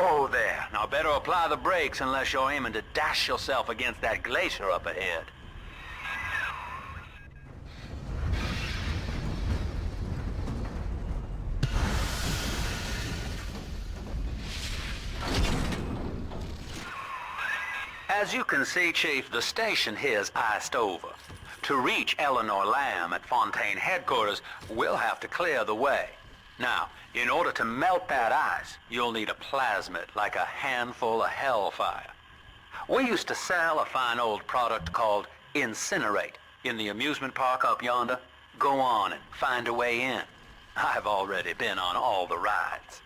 Whoa there. Now better apply the brakes unless you're aiming to dash yourself against that glacier up ahead. As you can see, Chief, the station here's iced over. To reach Eleanor Lamb at Fontaine headquarters, we'll have to clear the way. Now, in order to melt that ice, you'll need a plasmid, like a handful of hellfire. We used to sell a fine old product called Incinerate in the amusement park up yonder. Go on and find a way in. I've already been on all the rides.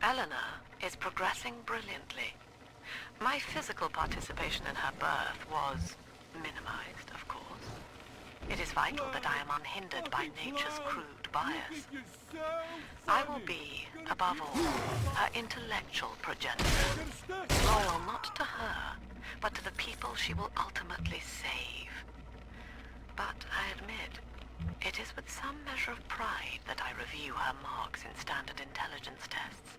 Eleanor is progressing brilliantly. My physical participation in her birth was minimized, of course. It is vital that I am unhindered by nature's crude bias. I will be, above all, her intellectual progenitor, loyal not to her, but to the people she will ultimately save. But I admit, it is with some measure of pride that I review her marks in standard intelligence tests.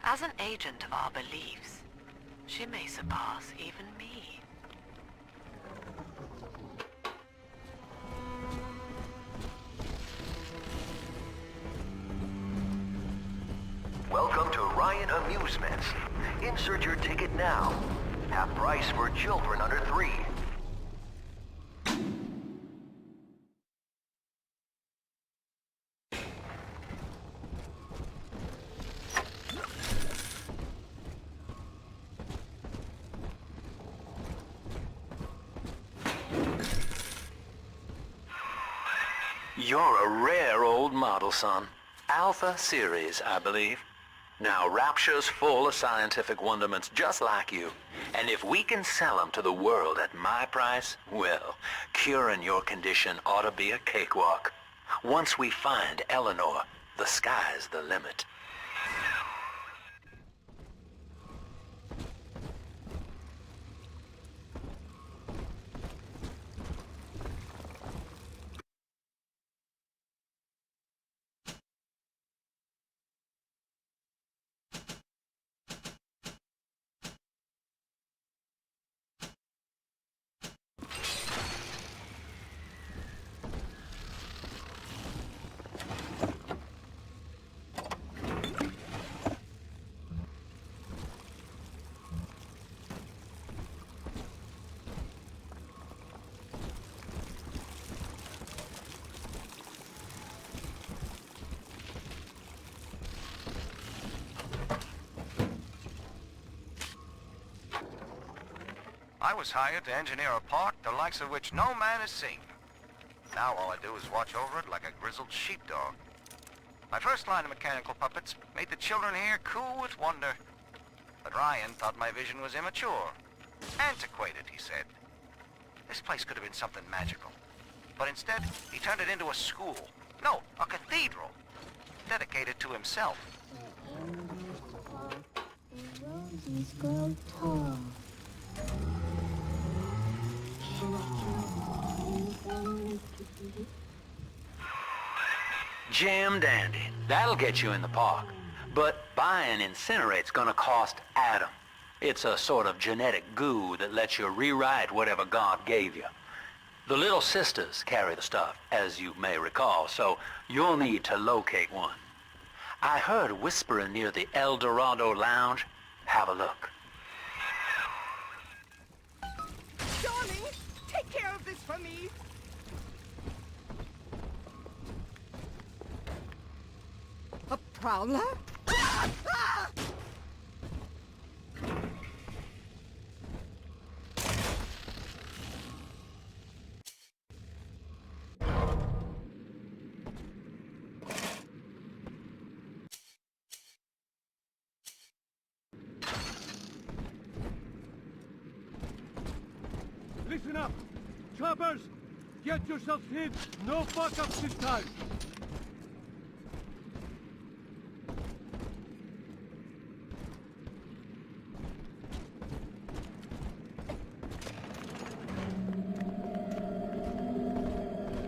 As an agent of our beliefs, she may surpass even me. Welcome to Ryan Amusements. Insert your ticket now. Half price for children under 3. You're a rare old model, son. Alpha series, I believe. Now, Rapture's full of scientific wonderments just like you. And if we can sell them to the world at my price, well, curing your condition ought to be a cakewalk. Once we find Eleanor, the sky's the limit. I was hired to engineer a park the likes of which no man has seen. Now all I do is watch over it like a grizzled sheepdog. My first line of mechanical puppets made the children here cool with wonder. But Ryan thought my vision was immature. Antiquated, he said. This place could have been something magical. But instead, he turned it into a school. No, a cathedral. Dedicated to himself. Roses grow tall. Jam dandy. That'll get you in the park. But buying Incinerate's gonna cost Adam. It's a sort of genetic goo that lets you rewrite whatever God gave you. The little sisters carry the stuff, as you may recall, so you'll need to locate one. I heard whispering near the El Dorado Lounge. Have a look. Darling, take care of this for me. A prowler? Listen up! Choppers! Get yourselves hid! No fuck-ups this time!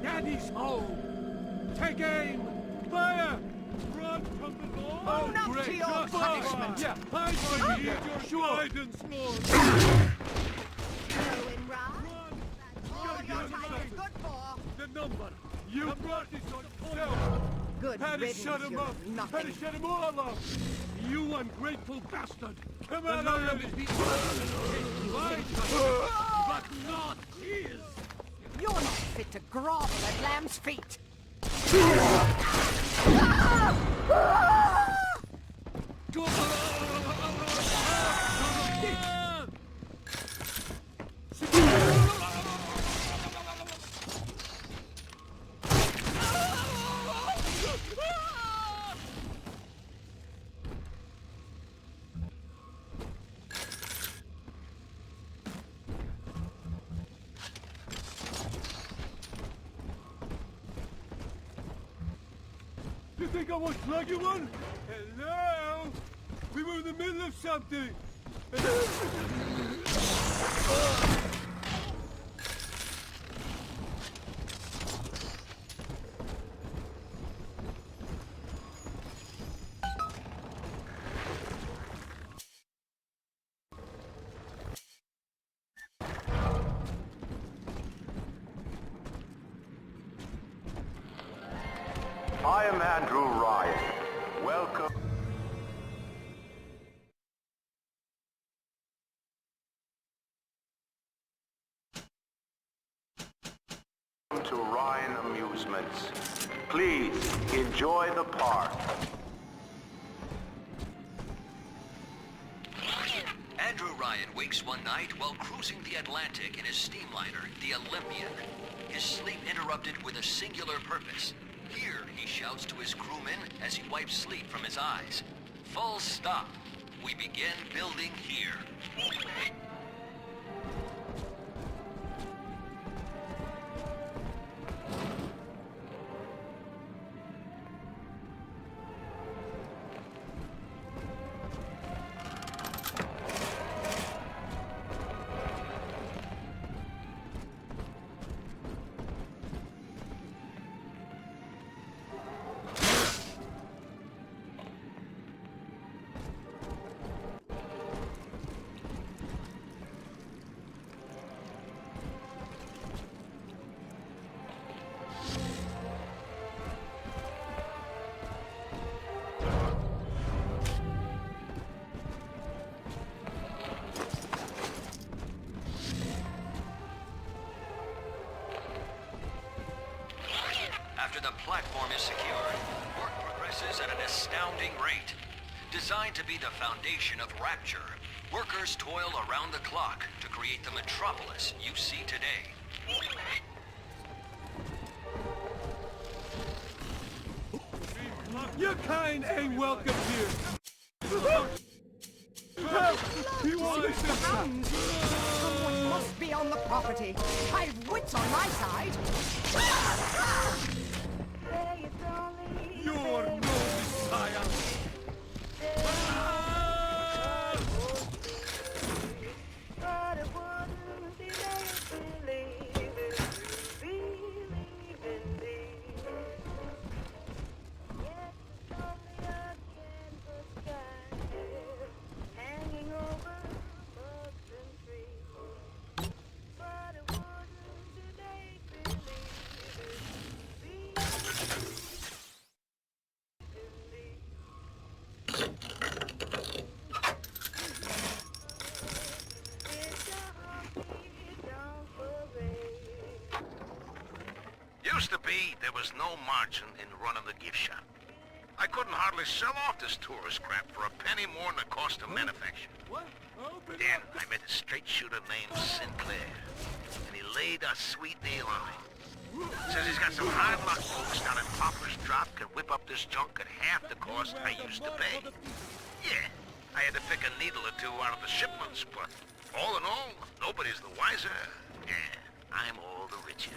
Daddy's home! Take aim! Fire! Run from the door! Own up to your punishment. Yeah, I shall need your guidance, Lord! Going round. All your time is good for. The number! You brought this on yourself! Good Had to riddance, shut him you up! Had to nothing. shut him all up! You ungrateful bastard! Come on, let me be but not his! You're not fit to grovel at lamb's feet. You think I won't slug you one? Hello? We were in the middle of something! I am Andrew Ryan. Welcome to Ryan Amusements. Please enjoy the park. Andrew Ryan wakes one night while cruising the Atlantic in his steamliner, the Olympian. His sleep interrupted with a singular purpose. Here, he shouts to his crewmen as he wipes sleep from his eyes. Full stop. We begin building here. After the platform is secured, work progresses at an astounding rate. Designed to be the foundation of Rapture, workers toil around the clock to create the metropolis you see today. Your kind ain't welcome here! Help! He wanted to... Hounds! Someone must be on the property. I've wits on my side. You're no messiah! Used to be, there was no margin in running the gift shop. I couldn't hardly sell off this tourist crap for a penny more than the cost of manufacture. What? Open Then up. I met a straight shooter named Sinclair, and he laid a sweet deal on me. Says he's got some hard luck folks down at Poplar's Drop can whip up this junk at half the cost I used to pay. Yeah, I had to pick a needle or two out of the shipments, but all in all, nobody's the wiser. Yeah, I'm all the richer.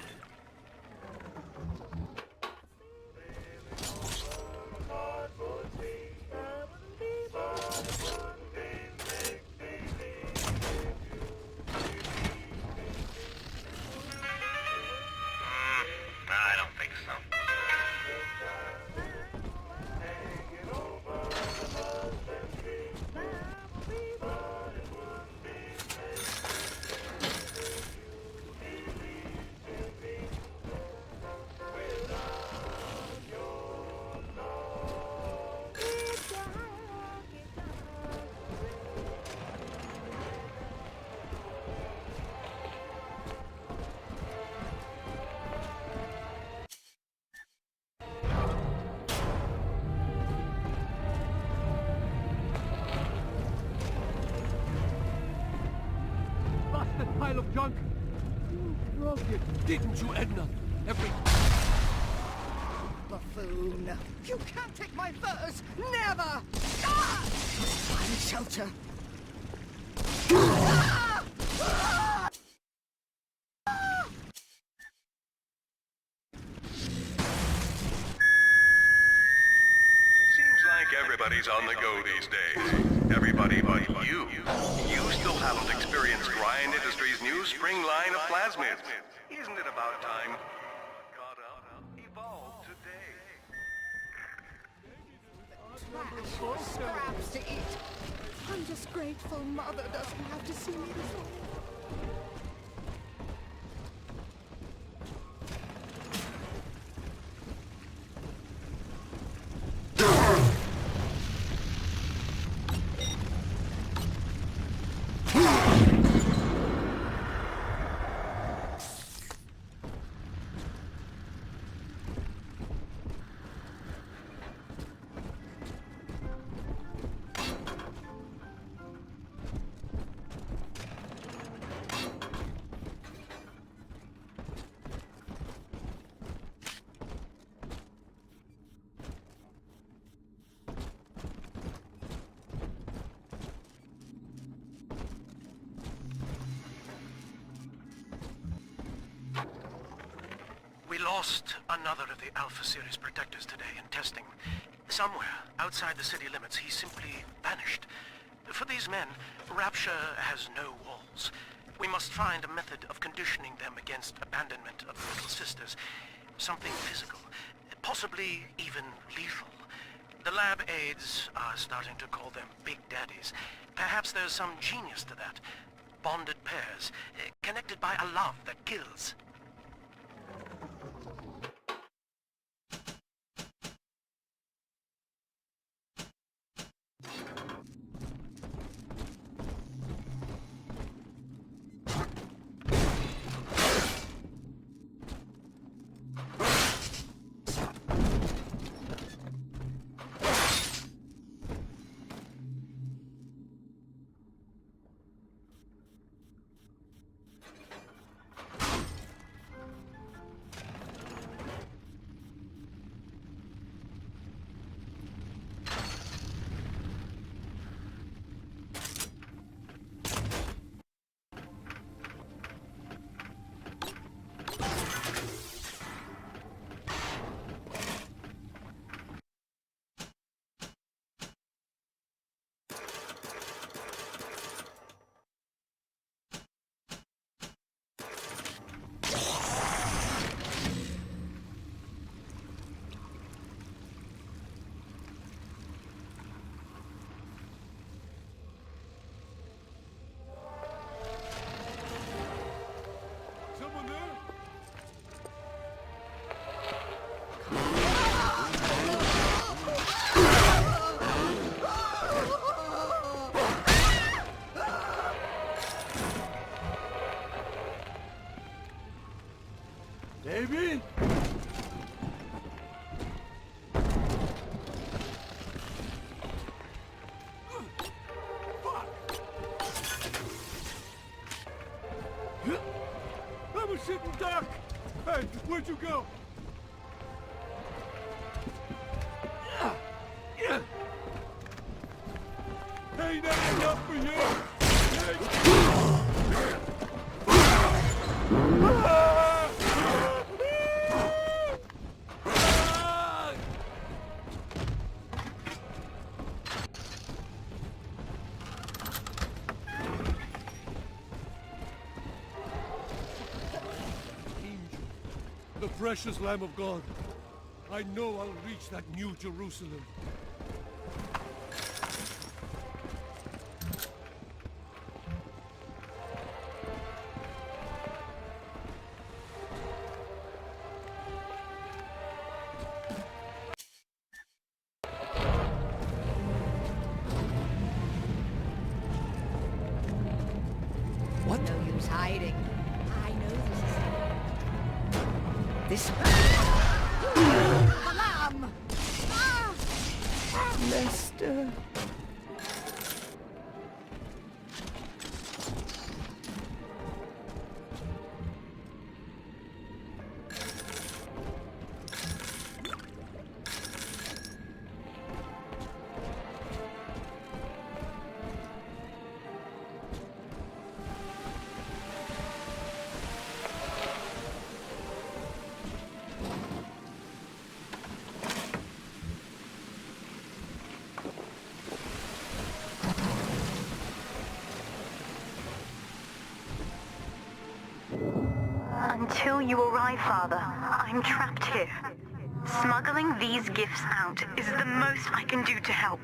I don't think so. Busted pile of junk. You broke it, didn't you, Edna? Every... Buffoon. You can't take my furs! Never! Ah! Find shelter. Ah! Ah! Seems like everybody's on the go these days. Everybody but you. You still haven't experienced Ryan Industries' new spring line of plasmids. Isn't it about time? Caught up, evolved today. Trash. Scraps to eat. I'm just grateful Mother doesn't have to see me this way. We lost another of the Alpha Series protectors today in testing. Somewhere outside the city limits, he simply vanished. For these men, Rapture has no walls. We must find a method of conditioning them against abandonment of the Little Sisters. Something physical, possibly even lethal. The lab aides are starting to call them Big Daddies. Perhaps there's some genius to that. Bonded pairs, connected by a love that kills. Someone there? David? I'm a sitting duck! Hey, where'd you go? Ain't that enough for you? The precious Lamb of God. I know I'll reach that new Jerusalem. What? No use hiding. I know this is... This... The lamb! Ah! Lester... Until you arrive, Father, I'm trapped here. Smuggling these gifts out is the most I can do to help.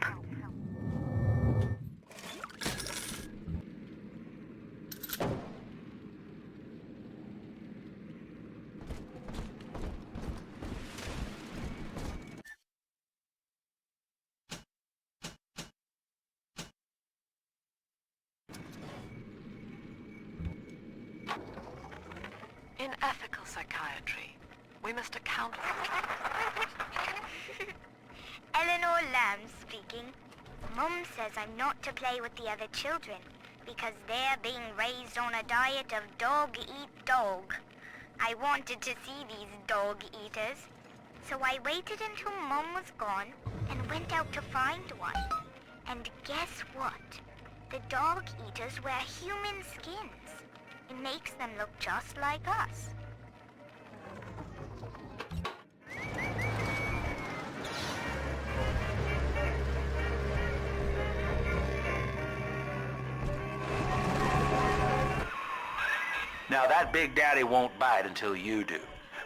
In ethical psychiatry, we must account for... Eleanor Lamb speaking. Mum says I'm not to play with the other children because they're being raised on a diet of dog-eat-dog. I wanted to see these dog-eaters, so I waited until Mum was gone and went out to find one. And guess what? The dog-eaters wear human skins. It makes them look just like us. Now that Big Daddy won't bite until you do.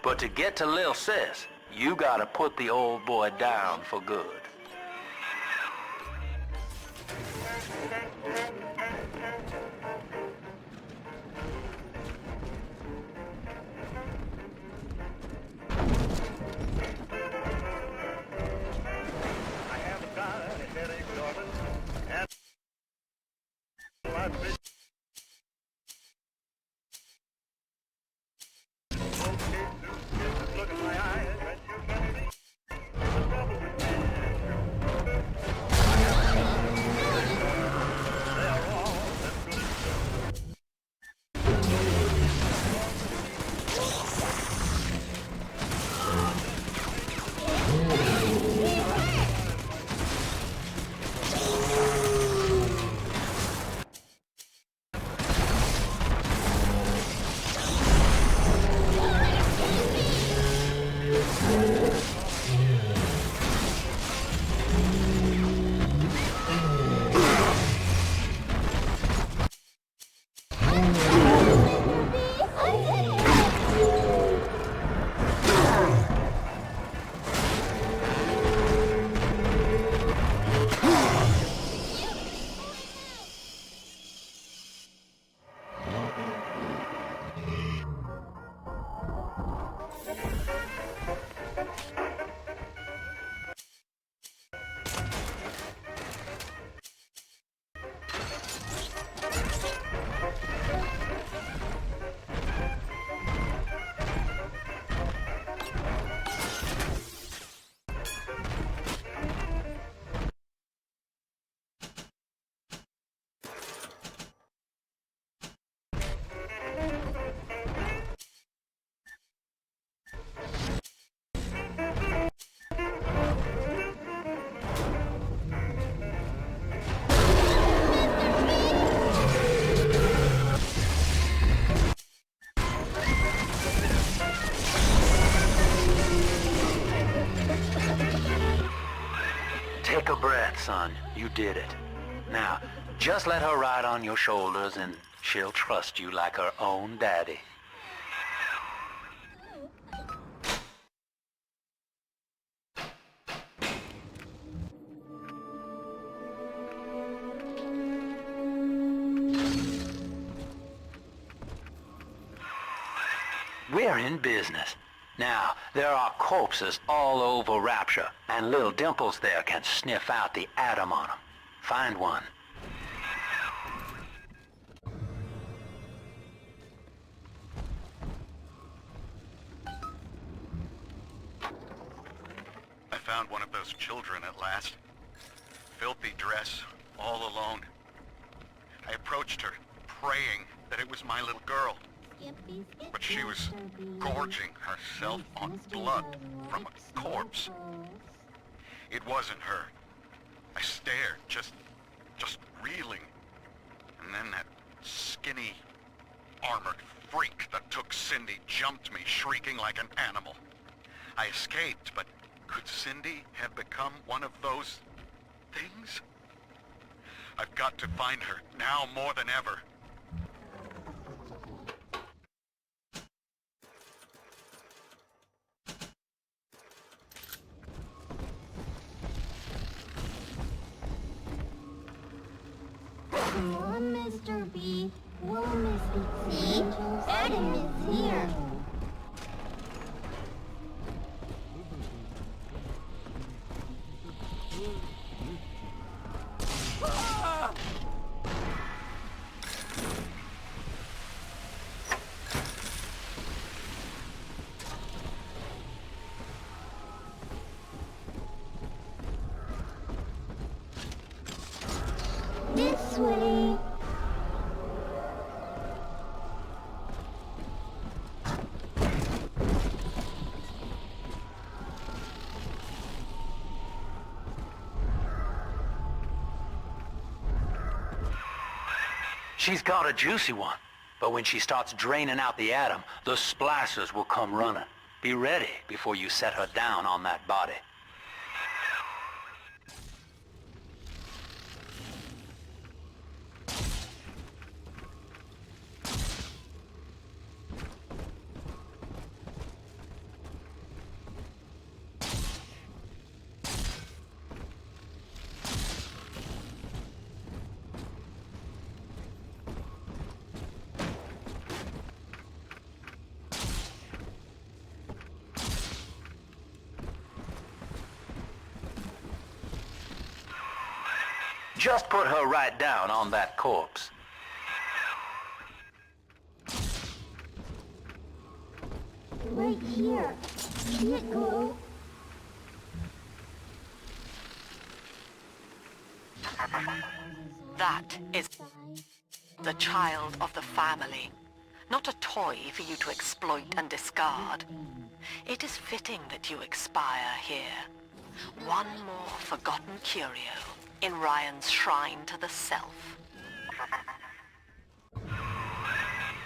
But to get to Lil Sis, you gotta put the old boy down for good. son. You did it. Now, just let her ride on your shoulders and she'll trust you like her own daddy. We're in business. Now, there are corpses all over Rapture, and little Dimples there can sniff out the atom on them. Find one. I found one of those children at last. Filthy dress, all alone. I approached her, praying that it was my little girl. But she was gorging herself on blood from a corpse. It wasn't her. I stared, just reeling. And then that skinny, armored freak that took Cindy jumped me, shrieking like an animal. I escaped, but could Cindy have become one of those things? I've got to find her, now more than ever. Come on, Mr. B. We'll miss the angels. Adam is here. This way. She's got a juicy one, but when she starts draining out the atom, the splicers will come running. Be ready before you set her down on that body. Just put her right down on that corpse. Right here. See it glow? That is the child of the family. Not a toy for you to exploit and discard. It is fitting that you expire here. One more forgotten curio in Ryan's shrine to the self.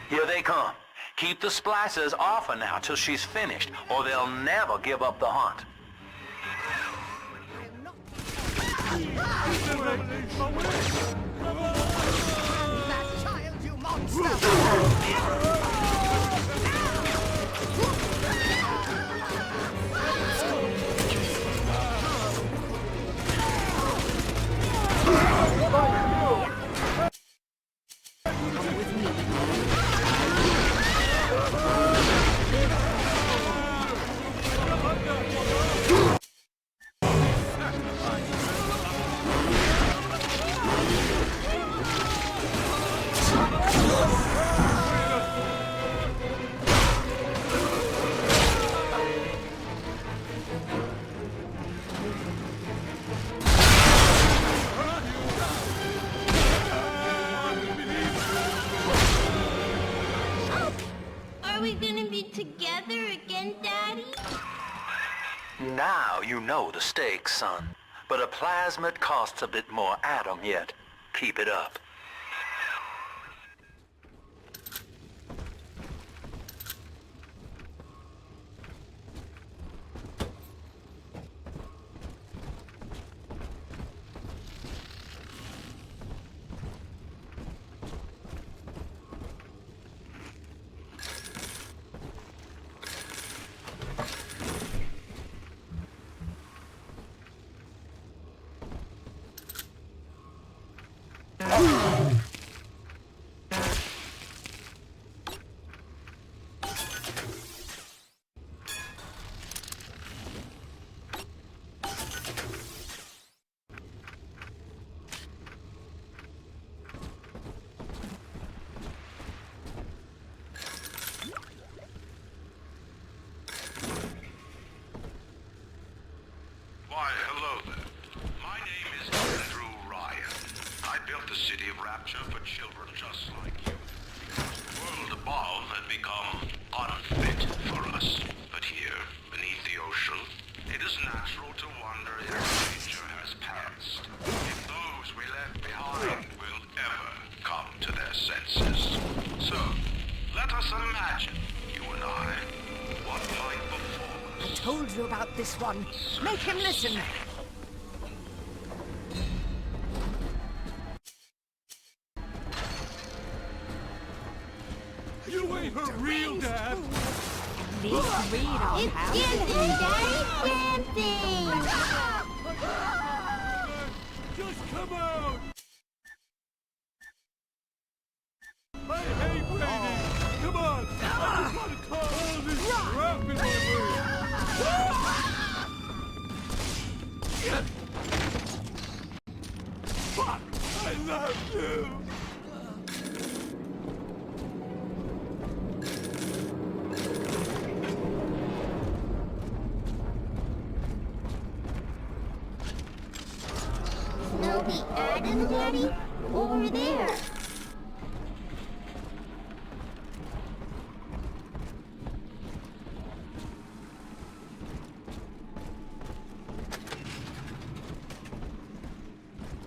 Here they come. Keep the splicers off her now till she's finished, or they'll never give up the hunt. That child, you monster! Are we gonna be together again, Daddy? Now you know the stakes, son. But a plasmid costs a bit more atom yet. Keep it up. become unfit for us. But here, beneath the ocean, it is natural to wonder if nature has passed. If those we left behind will ever come to their senses. So, let us imagine, you and I, what might befall us. I told you about this one. Make him listen. You ain't her real dad! This read I'll It's have. dancing, Daddy, dancing! Just come out! I hate waiting! Come on! I just want to call all this crap in my way! Fuck! I love you! Snowy Adam, Daddy? Over there.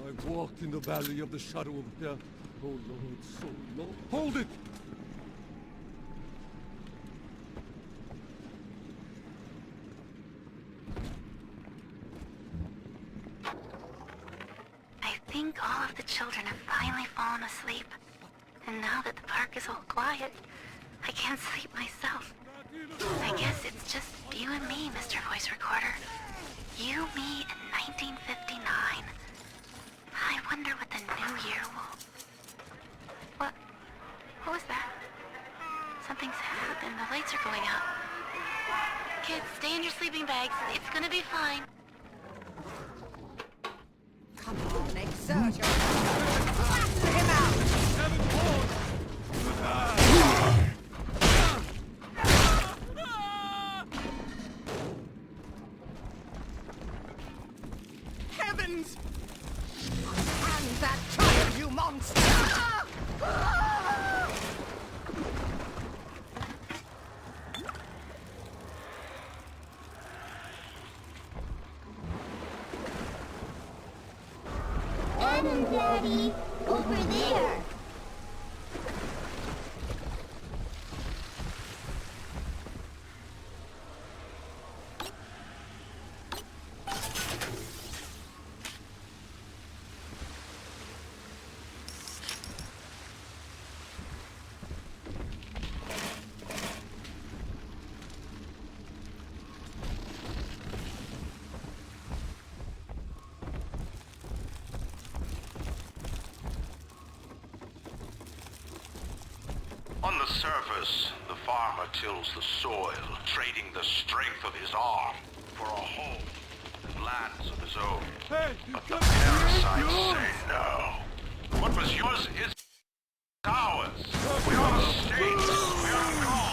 I've walked in the valley of the shadow of death. Oh Lord, so long. Hold it! I think all of the children have finally fallen asleep. And now that the park is all quiet, I can't sleep myself. I guess it's just you and me, Mr. Voice Recorder. You, me, and 1959. I wonder what the new year will... What was that? Something's happened. The lights are going out. Kids, stay in your sleeping bags. It's gonna be fine. Come on, exert yourself. Blast him out! Heavens! And that child, you monster! Adam, Daddy, over there. On the surface, the farmer tills the soil, trading the strength of his arm for a home and lands of his own. Hey, But the parasites say no. What was yours is ours. We are the state. We are gone.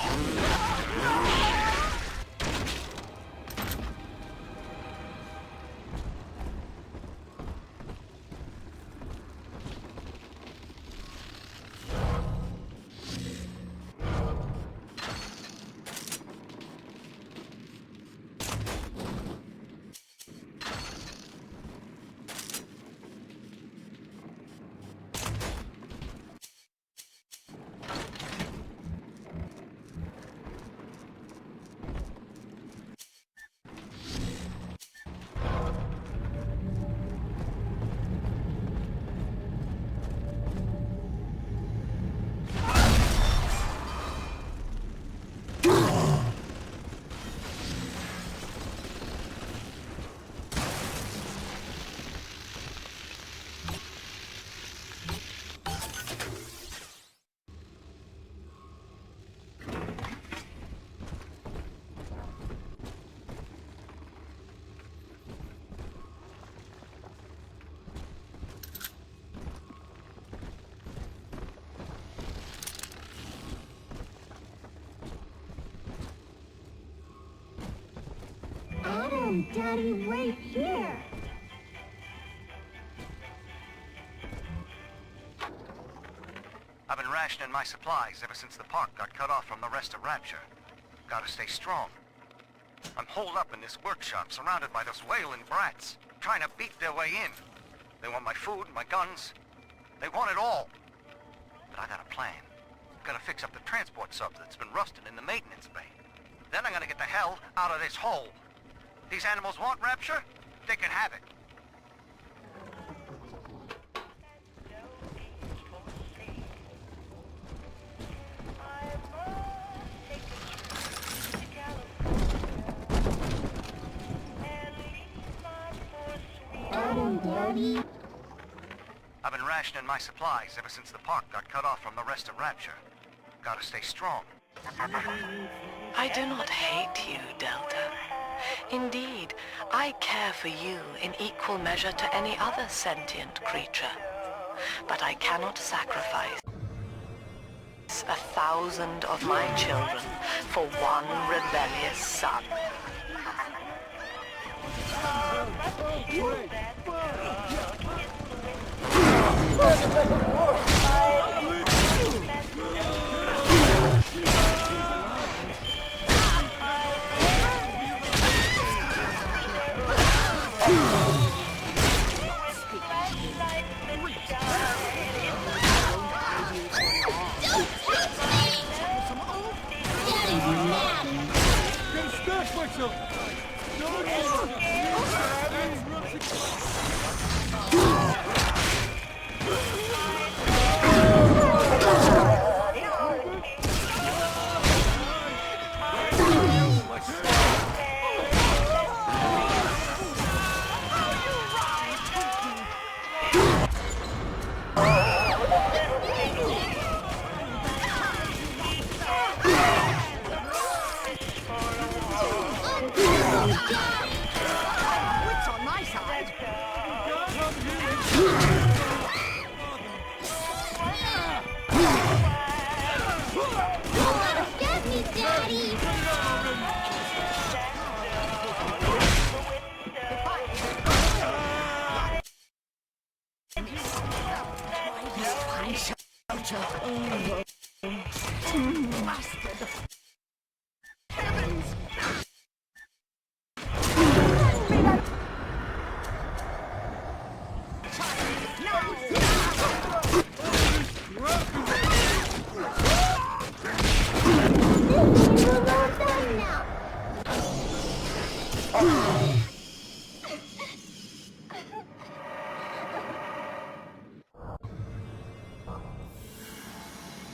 Adam, Daddy, wait here. I've been rationing rationing my supplies ever since the park got cut off from the rest of Rapture. Gotta stay strong. I'm holed up in this workshop, surrounded by those wailing brats, trying to beat their way in. They want my food, my guns. They want it all. But I got a plan. Gotta fix up the transport sub that's been rusting in the maintenance bay. Then I'm gonna get the hell out of this hole. These animals want Rapture? They can have it. Daddy. I've been rationing my supplies ever since the park got cut off from the rest of Rapture. Gotta stay strong. I do not hate you, Delta. Indeed, I care for you in equal measure to any other sentient creature. But I cannot sacrifice 1,000 of my children for one rebellious son. Wits on my side. Get me, Daddy! Bastard.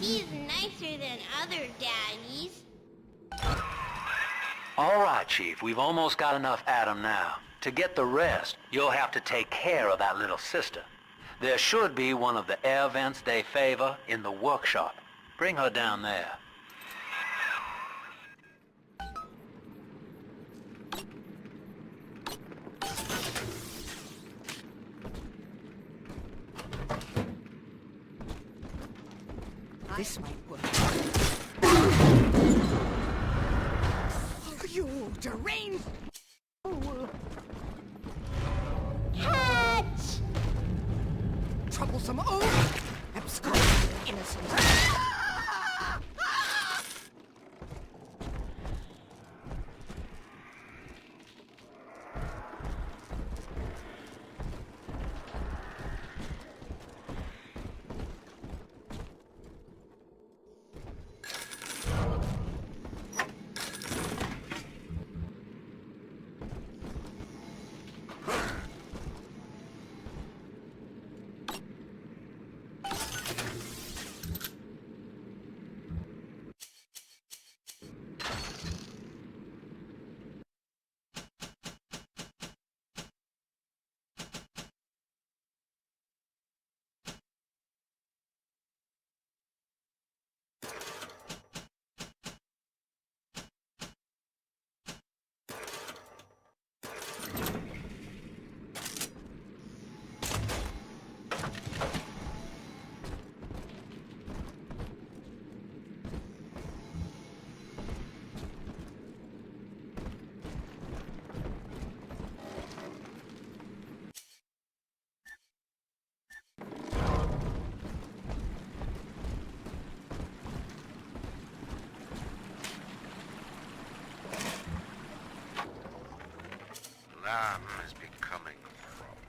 He's nicer than other daddies. All right, Chief, we've almost got enough Adam now. To get the rest, you'll have to take care of that little sister. There should be one of the air vents they favor in the workshop. Bring her down there. This might work. You deranged! Catch! Troublesome oaf! Absconding innocent! something is becoming a problem.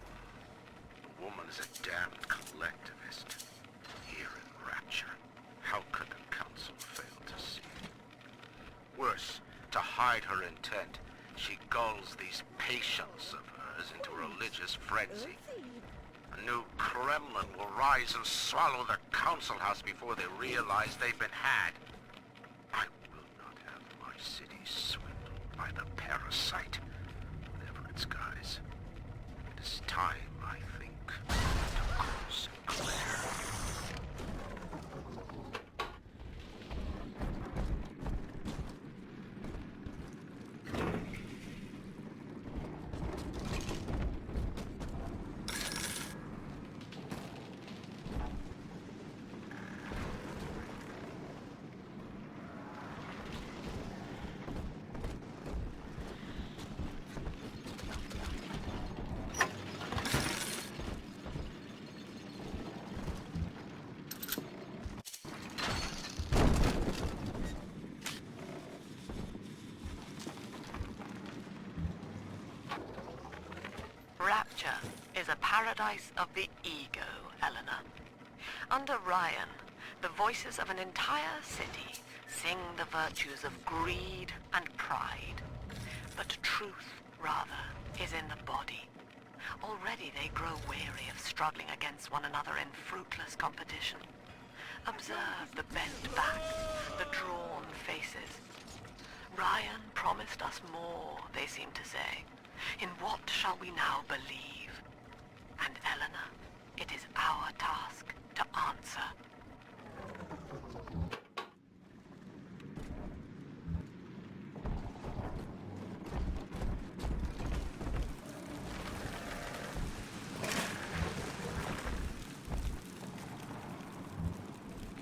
The woman is a damned collectivist. Here in Rapture, how could the council fail to see it? Worse, to hide her intent, she gulls these patients of hers into a religious frenzy. A new Kremlin will rise and swallow the council house before they realize they've been had. I will not have my city swindled by the parasite, whatever its guise. It is time, I think, to call Sinclair. Rapture is a paradise of the ego, Eleanor. Under Ryan, the voices of an entire city sing the virtues of greed and pride. But truth, rather, is in the body. Already they grow weary of struggling against one another in fruitless competition. Observe the bent backs, the drawn faces. Ryan promised us more, they seem to say. In what shall we now believe? And Eleanor, it is our task to answer.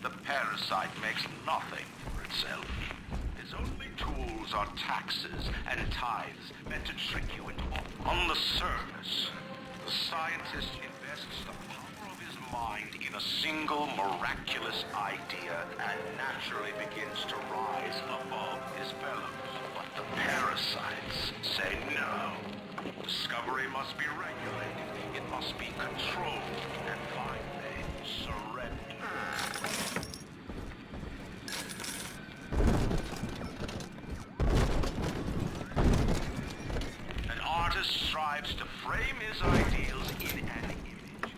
The parasite makes nothing for itself. Its only tools are taxes and tithes meant to trick you into on the surface. The scientist invests the power of his mind in a single miraculous idea and naturally begins to rise above his fellows. But the parasites say no. Discovery must be regulated. It must be controlled. And finally, surrender. Strives to frame his ideals in an image,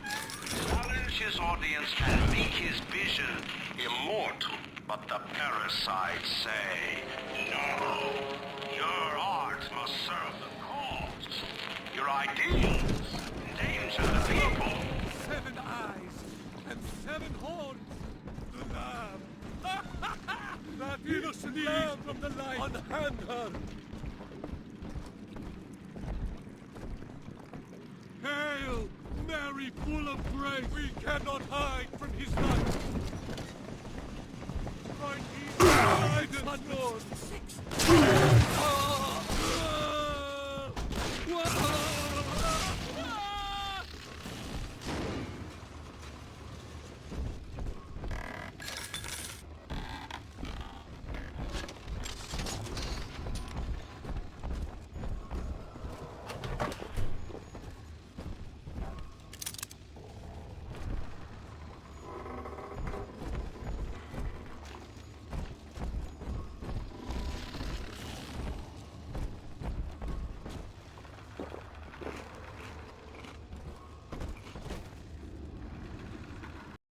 challenge his audience and make his vision immortal. But the parasites say, no, your art must serve the cause. Your ideals endanger the people. 7 eyes and 7 horns. The lamb. That innocent lamb from the light. Unhand her. Hail, Mary, full of grace! We cannot hide from his light! Find his guidance, Lord! 6!